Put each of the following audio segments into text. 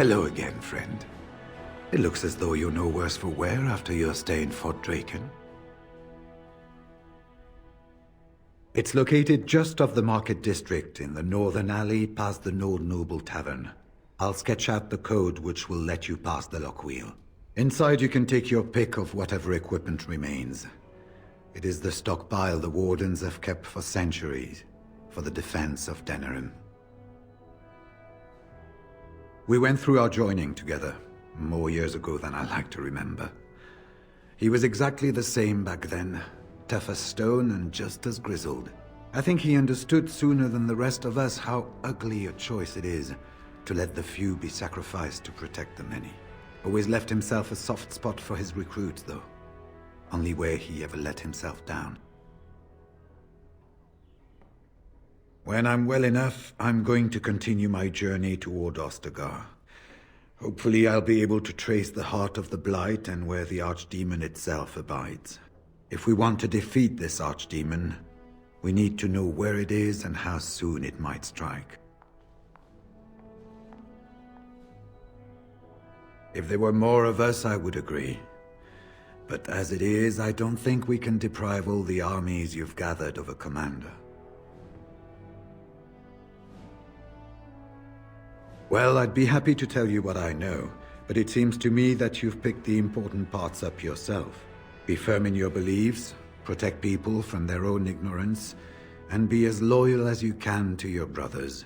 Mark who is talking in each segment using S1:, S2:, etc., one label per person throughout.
S1: Hello again, friend. It looks as though you're no worse for wear after your stay in Fort Draken. It's located just off the Market District in the northern alley past the Old Noble Tavern. I'll sketch out the code which will let you pass the lock wheel. Inside you can take your pick of whatever equipment remains. It is the stockpile the Wardens have kept for centuries, for the defense of Denerim. We went through our joining together, more years ago than I like to remember. He was exactly the same back then, tough as stone and just as grizzled. I think he understood sooner than the rest of us how ugly a choice it is to let the few be sacrificed to protect the many. Always left himself a soft spot for his recruits, though. Only where he ever let himself down. When I'm well enough, I'm going to continue my journey toward Ostagar. Hopefully I'll be able to trace the heart of the Blight and where the Archdemon itself abides. If we want to defeat this Archdemon, we need to know where it is and how soon it might strike. If there were more of us, I would agree. But as it is, I don't think we can deprive all the armies you've gathered of a commander. Well, I'd be happy to tell you what I know, but it seems to me that you've picked the important parts up yourself. Be firm in your beliefs, protect people from their own ignorance, and be as loyal as you can to your brothers,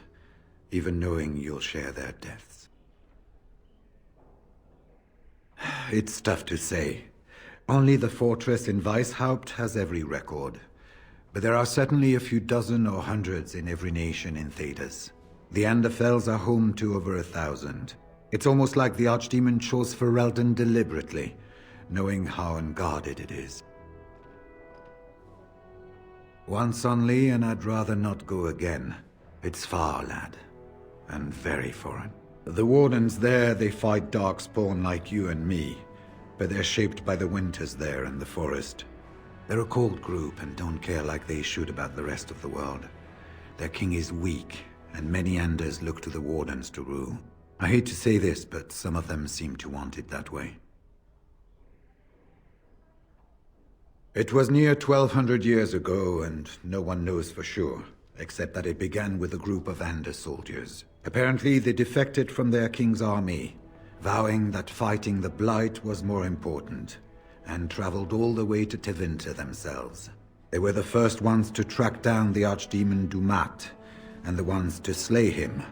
S1: even knowing you'll share their deaths. It's tough to say. Only the fortress in Weishaupt has every record. But there are certainly a few dozen or hundreds in every nation in Thedas. The Anderfells are home to over 1,000. It's almost like the Archdemon chose Ferelden deliberately, knowing how unguarded it is. Once only, and I'd rather not go again. It's far, lad. And very foreign. The Wardens there, they fight Darkspawn like you and me. But they're shaped by the winters there in the forest. They're a cold group and don't care like they should about the rest of the world. Their king is weak, and many Anders look to the Wardens to rule. I hate to say this, but some of them seem to want it that way. It was near 1,200 years ago, and no one knows for sure, except that it began with a group of Anders soldiers. Apparently, they defected from their king's army, vowing that fighting the Blight was more important, and traveled all the way to Tevinter themselves. They were the first ones to track down the Archdemon Dumat, and the ones to slay him,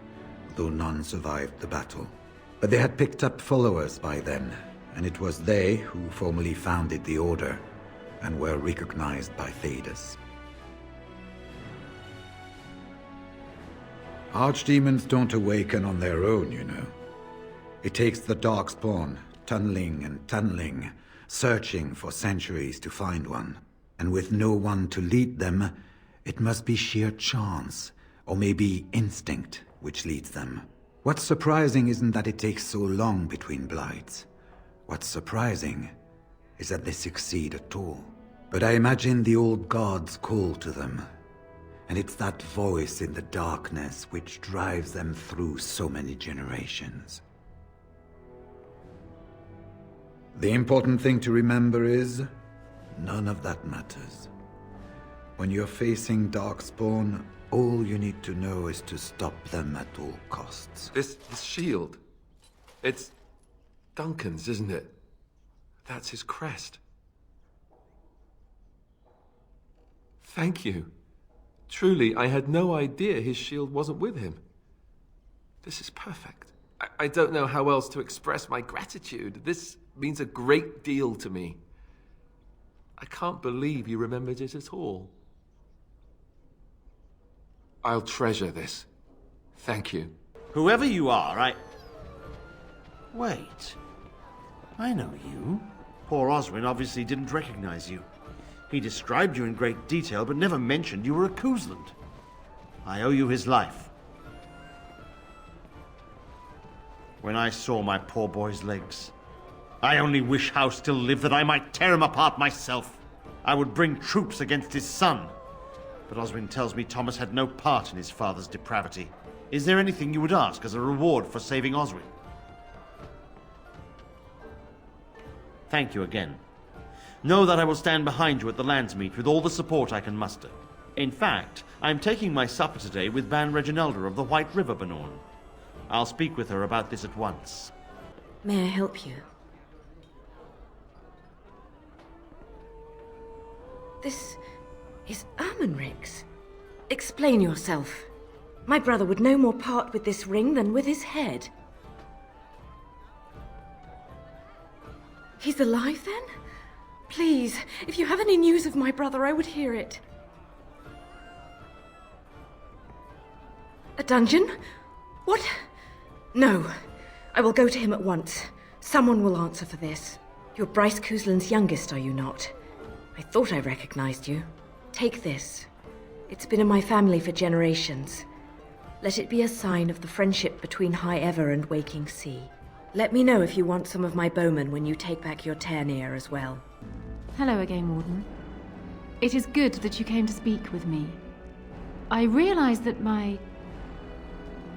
S1: though none survived the battle. But they had picked up followers by then, and it was they who formally founded the Order, and were recognized by Thedas. Archdemons don't awaken on their own, you know. It takes the Darkspawn, tunneling and tunneling, searching for centuries to find one. And with no one to lead them, it must be sheer chance, or maybe instinct, which leads them. What's surprising isn't that it takes so long between Blights. What's surprising is that they succeed at all. But I imagine the old gods call to them, and it's that voice in the darkness which drives them through so many generations. The important thing to remember is, none of that matters. When you're facing Darkspawn, all you need to know is to stop them at all costs.
S2: This shield, it's Duncan's, isn't it? That's his crest. Thank you. Truly, I had no idea his shield wasn't with him. This is perfect. I don't know how else to express my gratitude. This means a great deal to me. I can't believe you remembered it at all. I'll treasure this. Thank you.
S3: Whoever you are, Wait. I know you. Poor Oswin obviously didn't recognize you. He described you in great detail, but never mentioned you were a Koosland. I owe you his life. When I saw my poor boy's legs, I only wish House still lived that I might tear him apart myself. I would bring troops against his son. But Oswin tells me Thomas had no part in his father's depravity. Is there anything you would ask as a reward for saving Oswin? Thank you again. Know that I will stand behind you at the Landsmeet with all the support I can muster. In fact, I am taking my supper today with Ban Reginalda of the White River Benorn. I'll speak with her about this at once.
S4: May I help you? This is Ermenric's. Explain yourself. My brother would no more part with this ring than with his head. He's alive, then? Please, if you have any news of my brother, I would hear it. A dungeon? What? No. I will go to him at once. Someone will answer for this. You're Bryce Cousland's youngest, are you not? I thought I recognized you. Take this. It's been in my family for generations. Let it be a sign of the friendship between High Ever and Waking Sea. Let me know if you want some of my bowmen when you take back your Tairnir as well.
S5: Hello again, Warden. It is good that you came to speak with me. I realize that my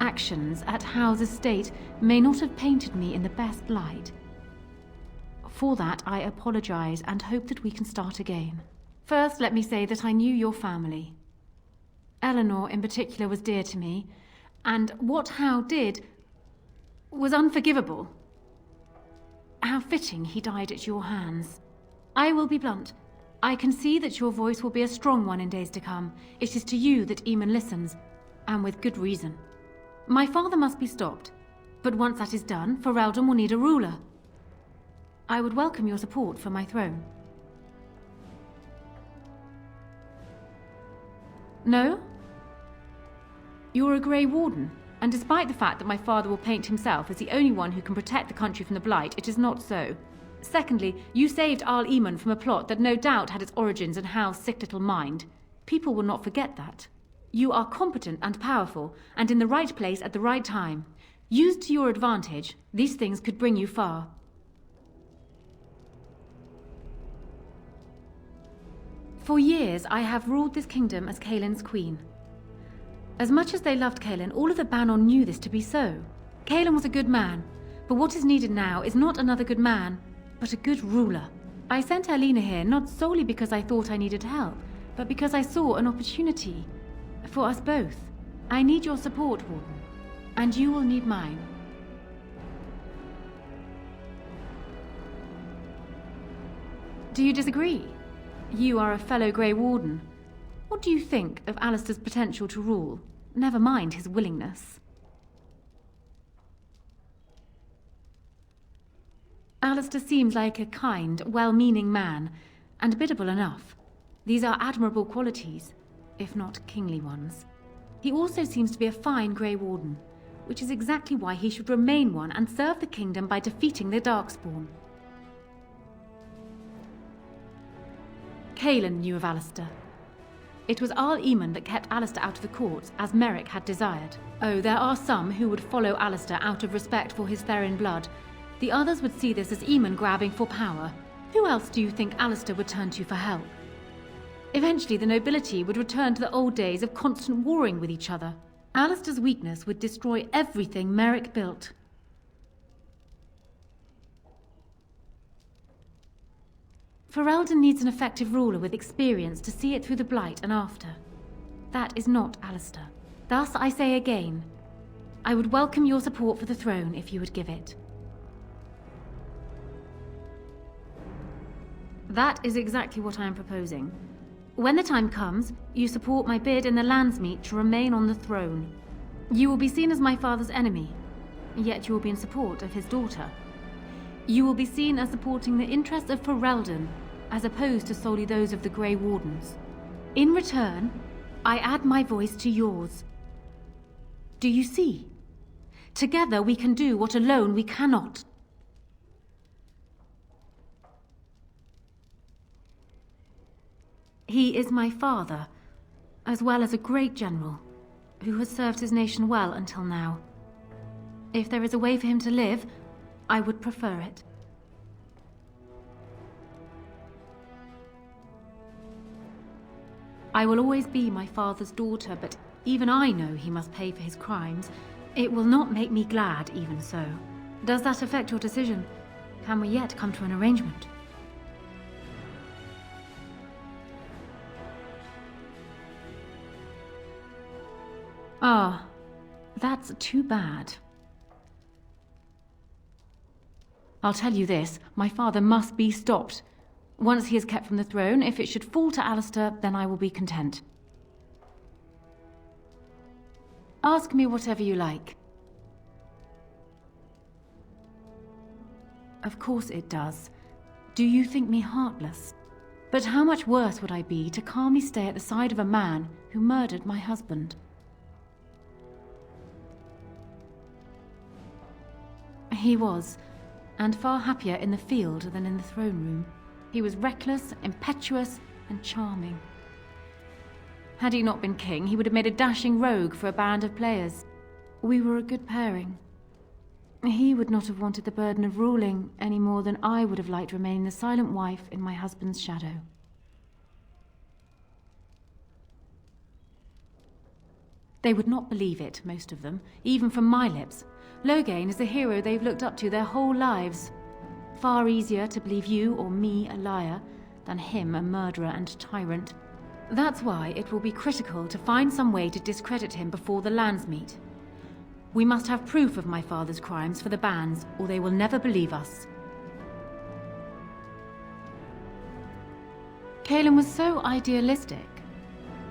S5: actions at Howe's estate may not have painted me in the best light. For that, I apologize and hope that we can start again. First, let me say that I knew your family. Eleanor, in particular, was dear to me, and what Howe did was unforgivable. How fitting he died at your hands. I will be blunt. I can see that your voice will be a strong one in days to come. It is to you that Eamon listens, and with good reason. My father must be stopped, but once that is done, Ferelden will need a ruler. I would welcome your support for my throne. No? You're a Grey Warden, and despite the fact that my father will paint himself as the only one who can protect the country from the Blight, it is not so. Secondly, you saved Arl Eamon from a plot that no doubt had its origins in Hal's sick little mind. People will not forget that. You are competent and powerful, and in the right place at the right time. Used to your advantage, these things could bring you far. For years, I have ruled this kingdom as Caelin's queen. As much as they loved Caelin, all of the Banon knew this to be so. Caelin was a good man, but what is needed now is not another good man, but a good ruler. I sent Alina here not solely because I thought I needed help, but because I saw an opportunity for us both. I need your support, Warden, and you will need mine. Do you disagree? You are a fellow Grey Warden. What do you think of Alistair's potential to rule? Never mind his willingness. Alistair seems like a kind, well-meaning man, and biddable enough. These are admirable qualities, if not kingly ones. He also seems to be a fine Grey Warden, which is exactly why he should remain one and serve the kingdom by defeating the Darkspawn. Caelin knew of Alistair. It was Arl Eamon that kept Alistair out of the courts, as Merrick had desired. Oh, there are some who would follow Alistair out of respect for his Therin blood. The others would see this as Eamon grabbing for power. Who else do you think Alistair would turn to for help? Eventually, the nobility would return to the old days of constant warring with each other. Alistair's weakness would destroy everything Merrick built. Ferelden needs an effective ruler with experience to see it through the Blight and after. That is not Alistair. Thus, I say again, I would welcome your support for the throne if you would give it. That is exactly what I am proposing. When the time comes, you support my bid in the Landsmeet to remain on the throne. You will be seen as my father's enemy, yet you will be in support of his daughter. You will be seen as supporting the interests of Ferelden, as opposed to solely those of the Grey Wardens. In return, I add my voice to yours. Do you see? Together we can do what alone we cannot. He is my father, as well as a great general, who has served his nation well until now. If there is a way for him to live, I would prefer it. I will always be my father's daughter, but even I know he must pay for his crimes. It will not make me glad, even so. Does that affect your decision? Can we yet come to an arrangement? Ah, that's too bad. I'll tell you this, my father must be stopped. Once he is kept from the throne, if it should fall to Alistair, then I will be content. Ask me whatever you like. Of course it does. Do you think me heartless? But how much worse would I be to calmly stay at the side of a man who murdered my husband? He was, and far happier in the field than in the throne room. He was reckless, impetuous, and charming. Had he not been king, he would have made a dashing rogue for a band of players. We were a good pairing. He would not have wanted the burden of ruling any more than I would have liked remaining the silent wife in my husband's shadow. They would not believe it, most of them, even from my lips. Loghain is the hero they've looked up to their whole lives. Far easier to believe you or me a liar than him a murderer and tyrant. That's why it will be critical to find some way to discredit him before the lands meet. We must have proof of my father's crimes for the bands, or they will never believe us. Cailan was so idealistic.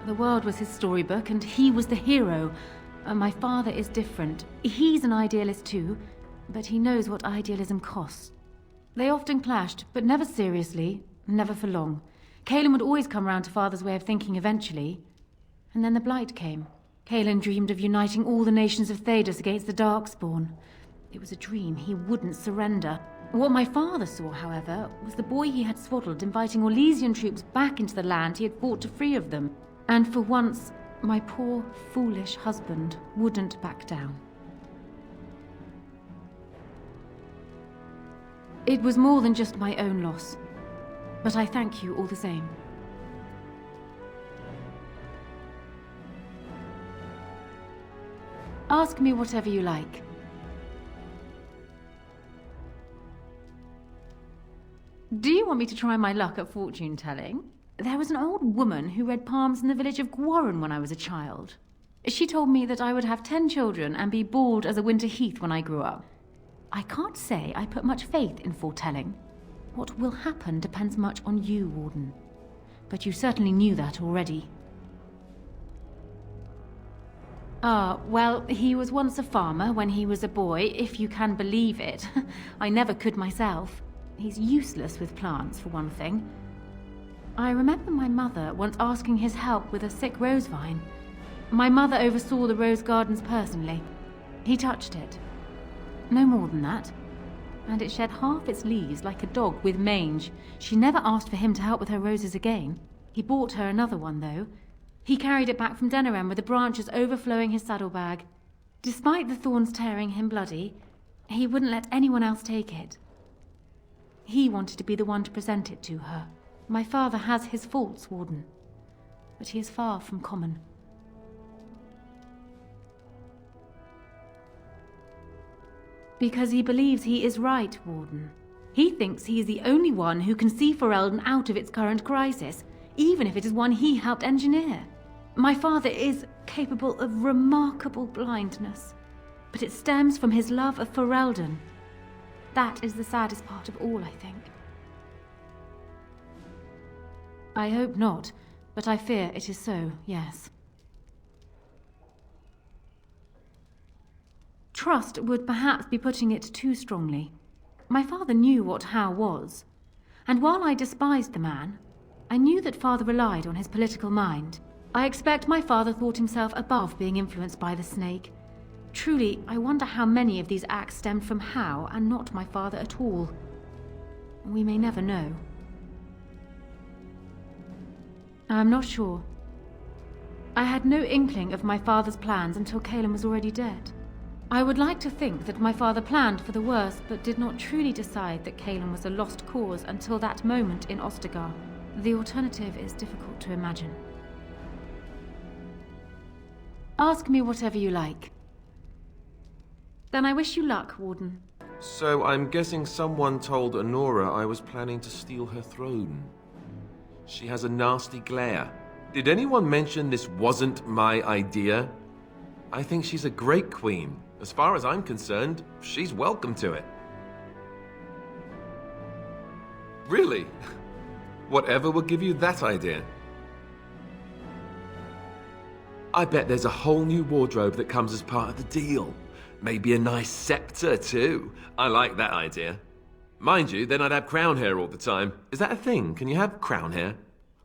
S5: The world was his storybook, and he was the hero. My father is different. He's an idealist too, but he knows what idealism costs. They often clashed, but never seriously, never for long. Cailan would always come round to Father's way of thinking eventually. And then the Blight came. Cailan dreamed of uniting all the nations of Thedas against the Darkspawn. It was a dream. He wouldn't surrender. What my father saw, however, was the boy he had swaddled inviting Orlesian troops back into the land he had fought to free of them. And for once, my poor, foolish husband wouldn't back down. It was more than just my own loss, but I thank you all the same. Ask me whatever you like. Do you want me to try my luck at fortune-telling? There was an old woman who read palms in the village of Gwarren when I was a child. She told me that I would have 10 children and be bald as a winter heath when I grew up. I can't say I put much faith in foretelling. What will happen depends much on you, Warden. But you certainly knew that already. Ah, well, he was once a farmer when he was a boy, if you can believe it. I never could myself. He's useless with plants, for one thing. I remember my mother once asking his help with a sick rose vine. My mother oversaw the rose gardens personally. He touched it. No more than that. And it shed half its leaves like a dog with mange. She never asked for him to help with her roses again. He bought her another one, though. He carried it back from Denerim with the branches overflowing his saddlebag. Despite the thorns tearing him bloody, he wouldn't let anyone else take it. He wanted to be the one to present it to her. My father has his faults, Warden, but he is far from common. Because he believes he is right, Warden. He thinks he is the only one who can see Ferelden out of its current crisis, even if it is one he helped engineer. My father is capable of remarkable blindness, but it stems from his love of Ferelden. That is the saddest part of all, I think. I hope not, but I fear it is so, yes. Trust would perhaps be putting it too strongly. My father knew what How was, and while I despised the man, I knew that father relied on his political mind. I expect my father thought himself above being influenced by the snake. Truly, I wonder how many of these acts stemmed from How and not my father at all. We may never know. I'm not sure. I had no inkling of my father's plans until Cailan was already dead. I would like to think that my father planned for the worst, but did not truly decide that Cailan was a lost cause until that moment in Ostagar. The alternative is difficult to imagine. Ask me whatever you like. Then I wish you luck, Warden.
S2: So I'm guessing someone told Honora I was planning to steal her throne. She has a nasty glare. Did anyone mention this wasn't my idea? I think she's a great queen. As far as I'm concerned, she's welcome to it. Really? Whatever will give you that idea? I bet there's a whole new wardrobe that comes as part of the deal. Maybe a nice scepter, too. I like that idea. Mind you, then I'd have crown hair all the time. Is that a thing? Can you have crown hair?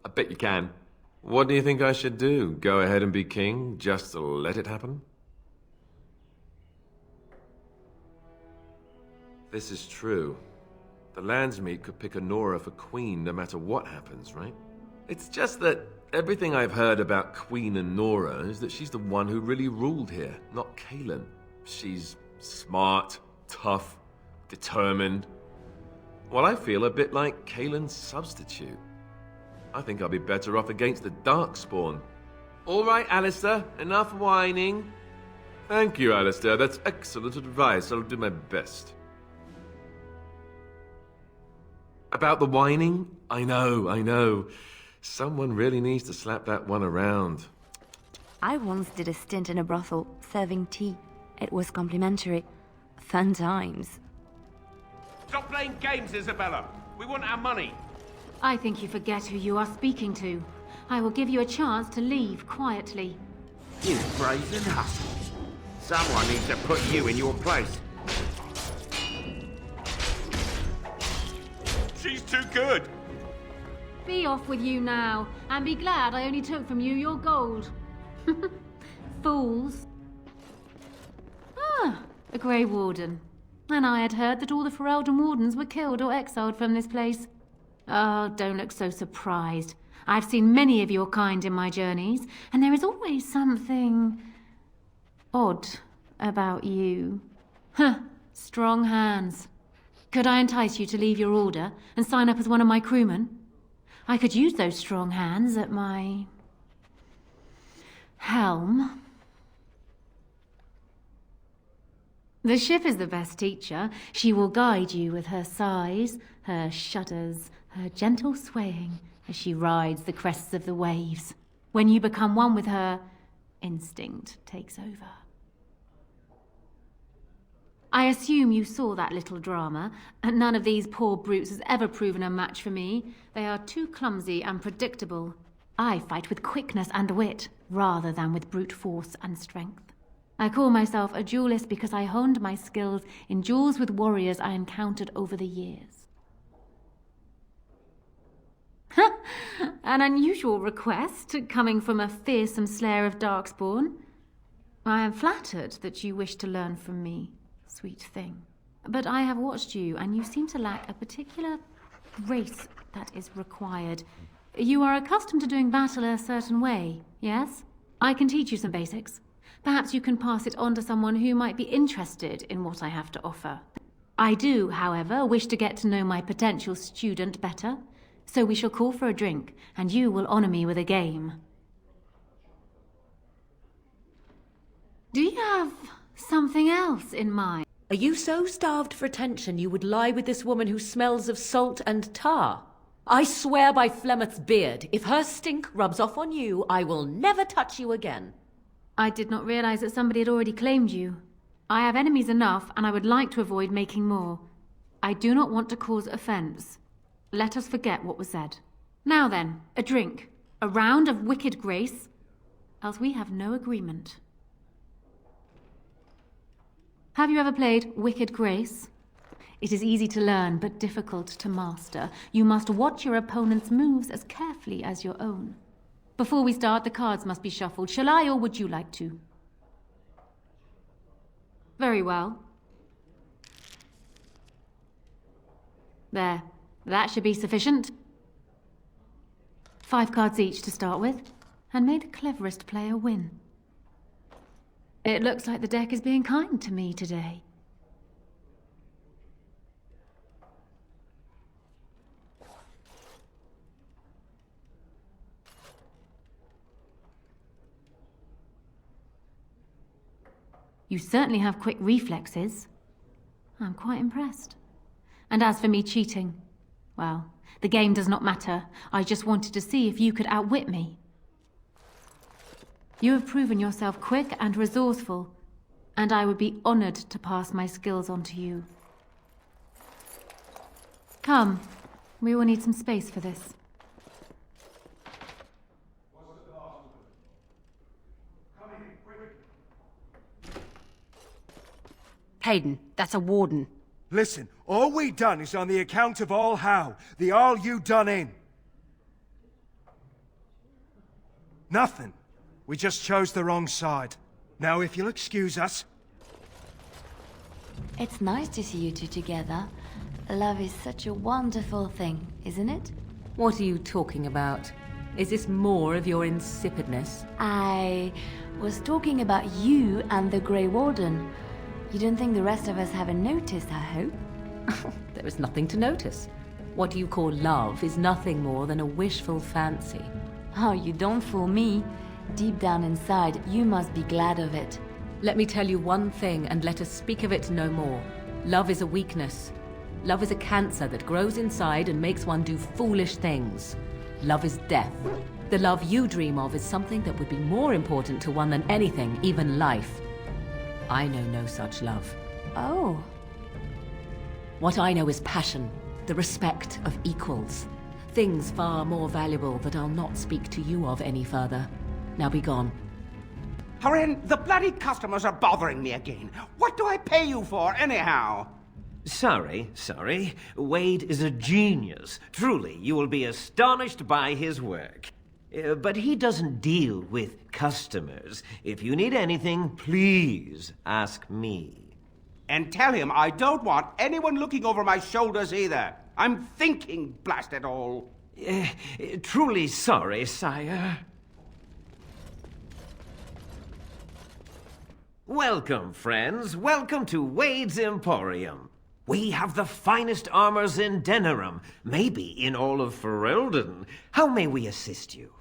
S2: I bet you can. What do you think I should do? Go ahead and be king, just to let it happen? This is true. The Landsmeet could pick Honora for queen no matter what happens, right? It's just that everything I've heard about Queen Honora is that she's the one who really ruled here, not Kaelin. She's smart, tough, determined. Well, I feel a bit like Kaelin's substitute. I think I'll be better off against the Darkspawn. All right, Alistair, enough whining. Thank you, Alistair. That's excellent advice. I'll do my best. About the whining? I know. Someone really needs to slap that one around.
S6: I once did a stint in a brothel, serving tea. It was complimentary. Fun times.
S7: Stop playing games, Isabella. We want our money.
S5: I think you forget who you are speaking to. I will give you a chance to leave quietly.
S7: You brazen hussy. Someone needs to put you in your place. She's too good.
S5: Be off with you now, and be glad I only took from you your gold. Fools. Ah, a Grey Warden. And I had heard that all the Ferelden Wardens were killed or exiled from this place. Oh, don't look so surprised. I've seen many of your kind in my journeys, and there is always something odd about you. Strong hands. Could I entice you to leave your order and sign up as one of my crewmen? I could use those strong hands at my helm. The ship is the best teacher. She will guide you with her sighs, her shudders, her gentle swaying as she rides the crests of the waves. When you become one with her, instinct takes over. I assume you saw that little drama, and none of these poor brutes has ever proven a match for me. They are too clumsy and predictable. I fight with quickness and wit, rather than with brute force and strength. I call myself a duelist because I honed my skills in duels with warriors I encountered over the years. An unusual request, coming from a fearsome slayer of Darkspawn. I am flattered that you wish to learn from me, sweet thing. But I have watched you, and you seem to lack a particular grace that is required. You are accustomed to doing battle a certain way, yes? I can teach you some basics. Perhaps you can pass it on to someone who might be interested in what I have to offer. I do, however, wish to get to know my potential student better, so we shall call for a drink, and you will honor me with a game. Do you have something else in mind?
S8: Are you so starved for attention you would lie with this woman who smells of salt and tar? I swear by Flemeth's beard, if her stink rubs off on you, I will never touch you again.
S5: I did not realize that somebody had already claimed you. I have enemies enough, and I would like to avoid making more. I do not want to cause offense. Let us forget what was said. Now then, a drink. A round of wicked grace, else we have no agreement. Have you ever played Wicked Grace? It is easy to learn, but difficult to master. You must watch your opponent's moves as carefully as your own. Before we start, the cards must be shuffled. Shall I, or would you like to? Very well. There. That should be sufficient. 5 cards each to start with, and may the cleverest player win. It looks like the deck is being kind to me today. You certainly have quick reflexes. I'm quite impressed. And as for me cheating, well, the game does not matter. I just wanted to see if you could outwit me. You have proven yourself quick and resourceful, and I would be honored to pass my skills on to you. Come, we will need some space for this.
S9: Hayden, that's a warden.
S10: Listen, all we done is on the account of all how. The all you done in. Nothing. We just chose the wrong side. Now, if you'll excuse us.
S6: It's nice to see you two together. Love is such a wonderful thing, isn't it?
S8: What are you talking about? Is this more of your insipidness?
S6: I was talking about you and the Grey Warden. You don't think the rest of us haven't noticed, I hope?
S8: There is nothing to notice. What you call love is nothing more than a wishful fancy.
S6: Oh, you don't fool me. Deep down inside, you must be glad of it.
S8: Let me tell you one thing, and let us speak of it no more. Love is a weakness. Love is a cancer that grows inside and makes one do foolish things. Love is death. The love you dream of is something that would be more important to one than anything, even life. I know no such love.
S6: Oh.
S8: What I know is passion, the respect of equals. Things far more valuable that I'll not speak to you of any further. Now be gone.
S7: Haren, the bloody customers are bothering me again. What do I pay you for, anyhow?
S11: Sorry. Wade is a genius. Truly, you will be astonished by his work. But he doesn't deal with customers. If you need anything, please ask me.
S7: And tell him I don't want anyone looking over my shoulders either. I'm thinking, blast it all.
S11: Truly sorry, sire. Welcome, friends. Welcome to Wade's Emporium. We have the finest armors in Denerim, maybe in all of Ferelden. How may we assist you?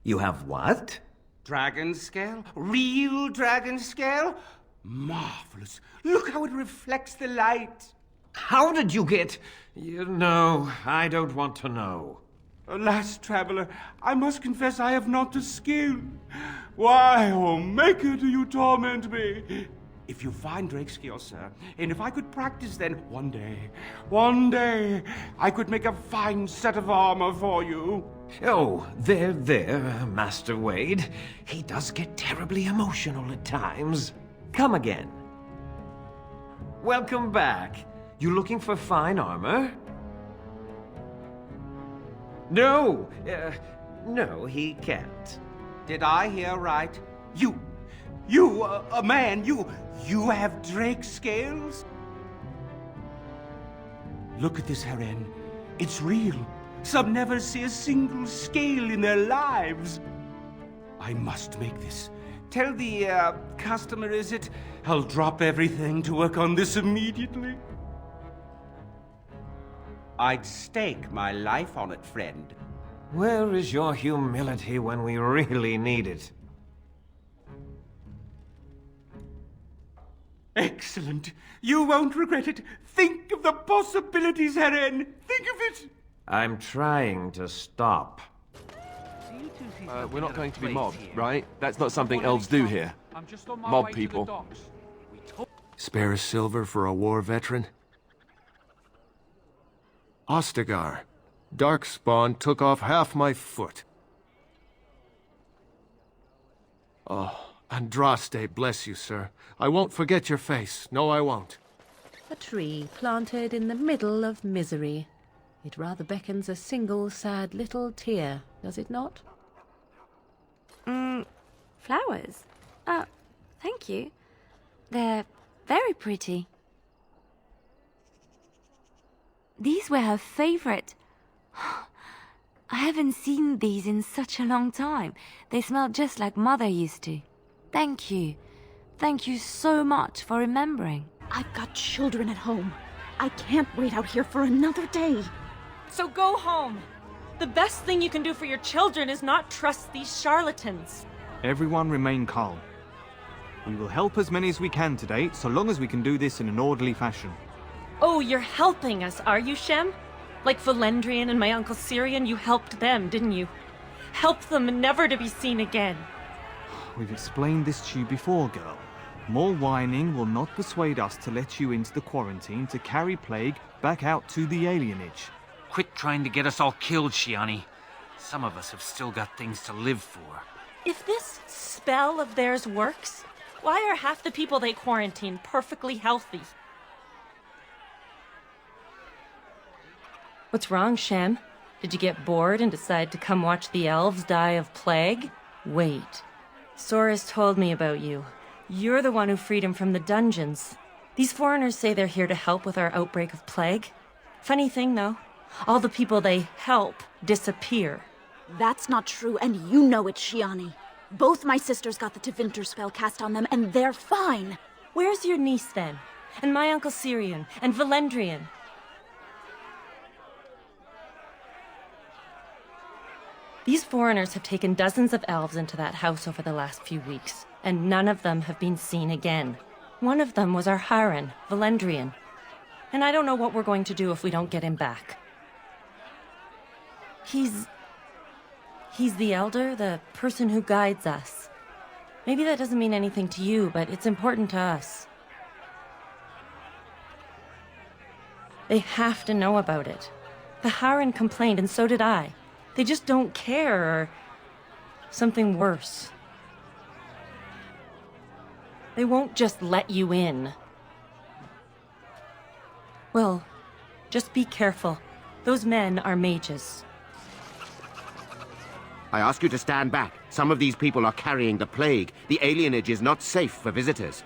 S11: You have what?
S7: Dragon scale? Real dragon scale? Marvelous. Look how it reflects the light.
S11: How did you get... No, I don't want to know.
S7: Alas, traveler, I must confess I have not the skill. Why, oh Maker, do you torment me? If you find Drake's skill, sir, and if I could practice, then one day, I could make a fine set of armor for you.
S11: Oh, there, Master Wade. He does get terribly emotional at times. Come again. Welcome back. You looking for fine armor? No, he can't.
S7: Did I hear right? You, a man, you have Drake scales? Look at this, Haren. It's real. Some never see a single scale in their lives. I must make this. Tell the, customer, is it? I'll drop everything to work on this immediately. I'd stake my life on it, friend.
S11: Where is your humility when we really need it?
S7: Excellent. You won't regret it. Think of the possibilities, Haren. Think of it.
S11: I'm trying to stop.
S2: We're not going to be mobbed, right? That's not something elves do here. Mob people.
S10: Spare a silver for a war veteran? Ostagar. Darkspawn took off half my foot. Oh, Andraste, bless you, sir. I won't forget your face. No, I won't.
S8: A tree planted in the middle of misery. It rather beckons a single sad little tear, does it not?
S6: Flowers? Oh, thank you. They're very pretty. These were her favorite. I haven't seen these in such a long time. They smell just like Mother used to. Thank you. Thank you so much for remembering.
S4: I've got children at home. I can't wait out here for another day.
S12: So go home. The best thing you can do for your children is not trust these charlatans.
S13: Everyone remain calm. We will help as many as we can today, so long as we can do this in an orderly fashion.
S12: Oh, you're helping us, are you, Shem? Like Valendrian and my Uncle Syrian, you helped them, didn't you? Help them never to be seen again.
S13: We've explained this to you before, girl. More whining will not persuade us to let you into the quarantine to carry plague back out to the alienage.
S14: Quit trying to get us all killed, Shiani. Some of us have still got things to live for.
S12: If this spell of theirs works, why are half the people they quarantine perfectly healthy? What's wrong, Shem? Did you get bored and decide to come watch the elves die of plague? Wait. Sora's told me about you. You're the one who freed him from the dungeons. These foreigners say they're here to help with our outbreak of plague. Funny thing, though. All the people they help disappear.
S15: That's not true, and you know it, Shiani. Both my sisters got the Tevinter spell cast on them, and they're fine.
S12: Where's your niece, then? And my Uncle Syrian? And Valendrian? These foreigners have taken dozens of elves into that house over the last few weeks, and none of them have been seen again. One of them was our Haran, Valendrian. And I don't know what we're going to do if we don't get him back. He's the elder, the person who guides us. Maybe that doesn't mean anything to you, but it's important to us. They have to know about it. The Haran complained, and so did I. They just don't care, or something worse. They won't just let you in. Well, just be careful. Those men are mages.
S16: I ask you to stand back. Some of these people are carrying the plague. The alienage is not safe for visitors.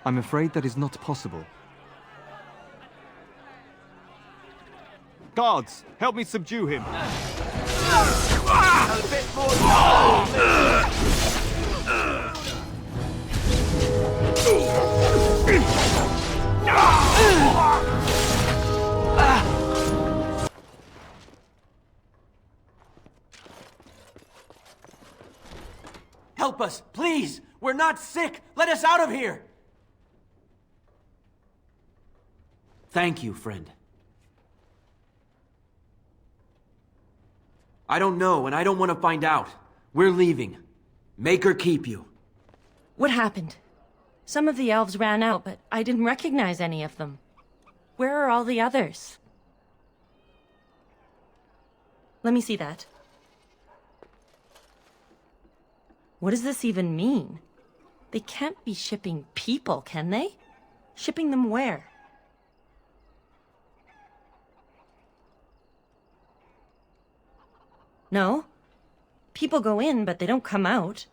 S13: I'm afraid that is not possible. Guards, help me subdue him.
S7: A bit more.
S17: Help us, please! We're not sick! Let us out of here! Thank you, friend. I don't know, and I don't want to find out. We're leaving. Make her keep you.
S12: What happened? Some of the elves ran out, but I didn't recognize any of them. Where are all the others? Let me see that. What does this even mean? They can't be shipping people, can they? Shipping them where? No. People go in, but they don't come out.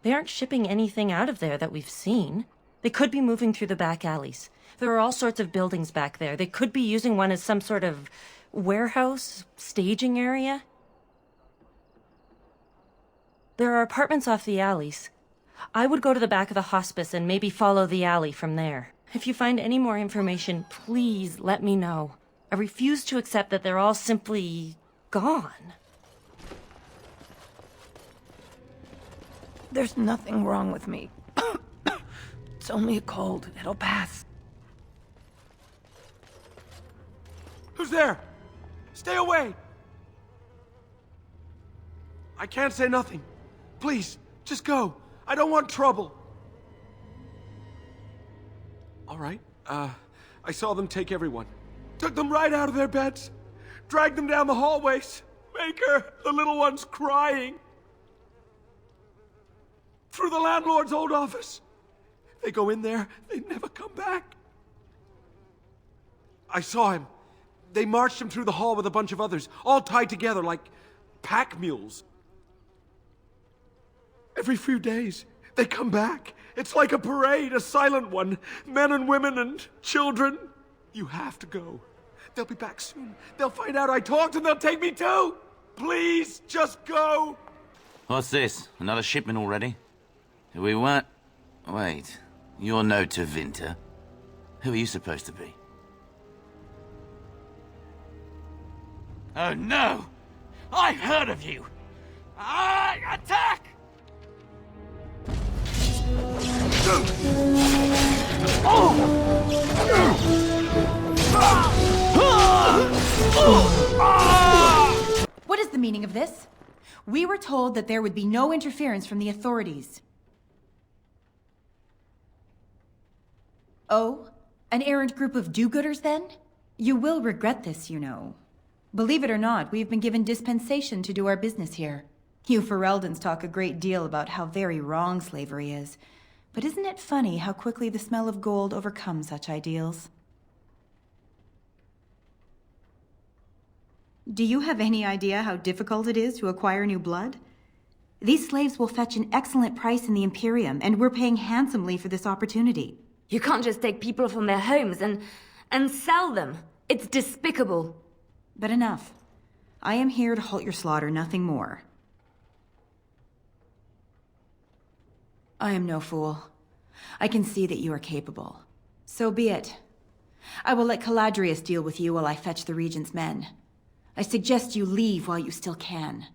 S12: They aren't shipping anything out of there that we've seen. They could be moving through the back alleys. There are all sorts of buildings back there. They could be using one as some sort of warehouse, staging area. There are apartments off the alleys. I would go to the back of the hospice and maybe follow the alley from there. If you find any more information, please let me know. I refuse to accept that they're all simply gone.
S18: There's nothing wrong with me. It's only a cold. It'll pass.
S7: Who's there? Stay away! I can't say nothing. Please, just go. I don't want trouble. All right. I saw them take everyone. Took them right out of their beds. Dragged them down the hallways. Maker, the little one's crying. Through the landlord's old office. They go in there, they never come back. I saw him. They marched him through the hall with a bunch of others, all tied together like pack mules. Every few days, they come back. It's like a parade, a silent one. Men and women and children. You have to go. They'll be back soon. They'll find out I talked and they'll take me too. Please, just go.
S14: What's this? Another shipment already? We weren't... Wait. You're no Tevinter. Who are you supposed to be? Oh no!
S17: I heard of you! Attack!
S19: What is the meaning of this? We were told that there would be no interference from the authorities. Oh? An errant group of do-gooders, then? You will regret this, you know. Believe it or not, we've been given dispensation to do our business here. You Fereldans talk a great deal about how very wrong slavery is. But isn't it funny how quickly the smell of gold overcomes such ideals? Do you have any idea how difficult it is to acquire new blood? These slaves will fetch an excellent price in the Imperium, and we're paying handsomely for this opportunity.
S6: You can't just take people from their homes and sell them. It's despicable.
S19: But enough. I am here to halt your slaughter, nothing more. I am no fool. I can see that you are capable. So be it. I will let Caladrius deal with you while I fetch the Regent's men. I suggest you leave while you still can.